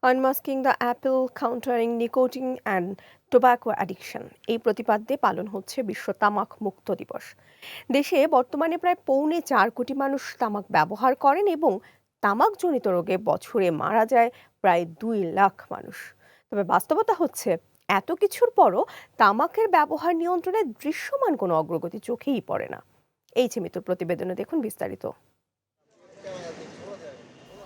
আনমাস্কিং the appeal countering nicotine and tobacco addiction এই প্রতিপাদ্যে পালন হচ্ছে বিশ্ব তামাক মুক্ত দিবস। দেশে বর্তমানে প্রায় 4.25 কোটি মানুষ তামাক ব্যবহার করেন এবং তামাকজনিত রোগে বছরে মারা যায় প্রায় 2 লাখ মানুষ। তবে বাস্তবতা হচ্ছে এত কিছুর পরও তামাকের ব্যবহার নিয়ন্ত্রণে দৃশ্যমান কোনো অগ্রগতি চোখেই পড়ে না। এই মিতুর প্রতিবেদনে দেখুন বিস্তারিত।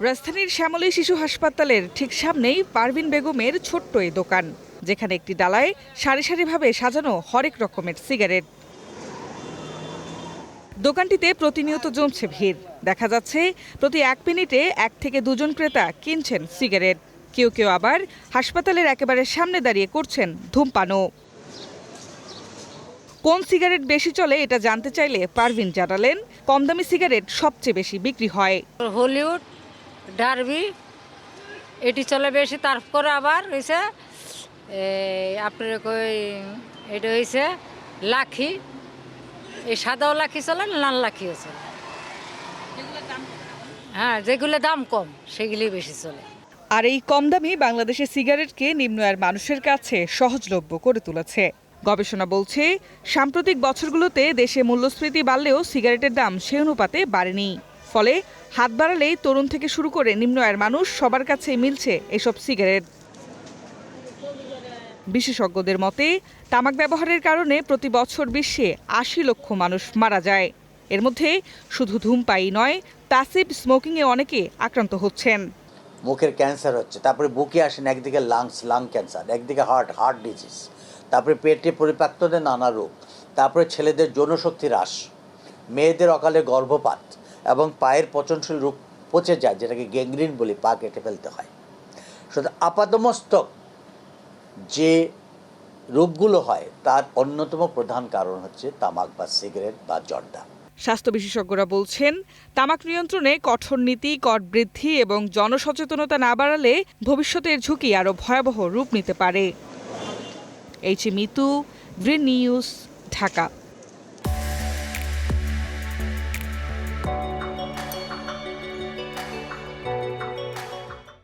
রাজধানীর শ্যামলী শিশু হাসপাতালের ঠিক সামনেই পারভিন বেগমের ছোট্ট এই দোকান, যেখানে একটি ডালায় সারি সারিভাবে সাজানো হরেক রকমের সিগারেট। দোকানটিতে প্রতিনিয়ত জমছে ভিড়। দেখা যাচ্ছে প্রতি 1 মিনিটে 1 থেকে 2 জন ক্রেতা কিনছেন সিগারেট। কেউ কেউ আবার হাসপাতালের একেবারে সামনে দাঁড়িয়ে করছেন ধূমপানও। কোন সিগারেট বেশি চলে এটা জানতে চাইলে পারভিন জানালেন, কম দামি সিগারেট সবচেয়ে বেশি বিক্রি হয়। হলিউড, ডার্বি এটি চলে বেশি। তারপরে আবার হয়েছে আপনার এটা হয়েছে লাখি, এই সাদাও লাখি চলে, লাল লাখিও চলে। হ্যাঁ, যেগুলো দাম কম সেগুলি বেশি চলে। আর এই কম দামি বাংলাদেশের সিগারেটকে নিম্ন আয়ের মানুষের কাছে সহজলভ্য করে তুলেছে। গবেষণা বলছে, সাম্প্রতিক বছরগুলোতে দেশে মূল্যস্ফীতি বাড়লেও সিগারেটের দাম সে অনুপাতে বাড়েনি। ফলে হাত বাড়ালেই তরুণ থেকে শুরু করে নিম্ন আয়ের মানুষ সবার কাছে মিলছে এসব সিগারেট। বিশেষজ্ঞদের মতে, তামাক ব্যবহারের কারণে প্রতি বছর বিশ্বে 80 লক্ষ মানুষ মারা যায়। এর মধ্যে শুধু ধূমপায়ী নয়, প্যাসিভ স্মোকিংয়ে অনেকে আক্রান্ত হচ্ছেন। মুখের ক্যান্সার হচ্ছে, তারপরে বুকে আসেন, একদিকে লাং ক্যান্সার, একদিকে হার্ট ডিজিজ, তারপরে পেটে পরিপাক্তদের নানা রোগ, তারপরে ছেলেদের যৌনশক্তি হ্রাস, মেয়েদের অকালে গর্ভপাত এবং পায়ের পচনশীল রোগ পচে যায়, যেটাকে গ্যাংগ্রিন বলি, পা কেটে ফেলতে হয়। শুধু আপাতমস্তক যে রোগগুলো হয় তার অন্যতম প্রধান কারণ হচ্ছে তামাক বা সিগারেট বা জর্দা। স্বাস্থ্য বিশেষজ্ঞরা বলছেন, তামাক নিয়ন্ত্রণে কঠোর নীতি, কর বৃদ্ধি এবং জনসচেতনতা না বাড়ালে ভবিষ্যতের ঝুঁকি আরও ভয়াবহ রূপ নিতে পারে। Mitu, green news, Dhaka.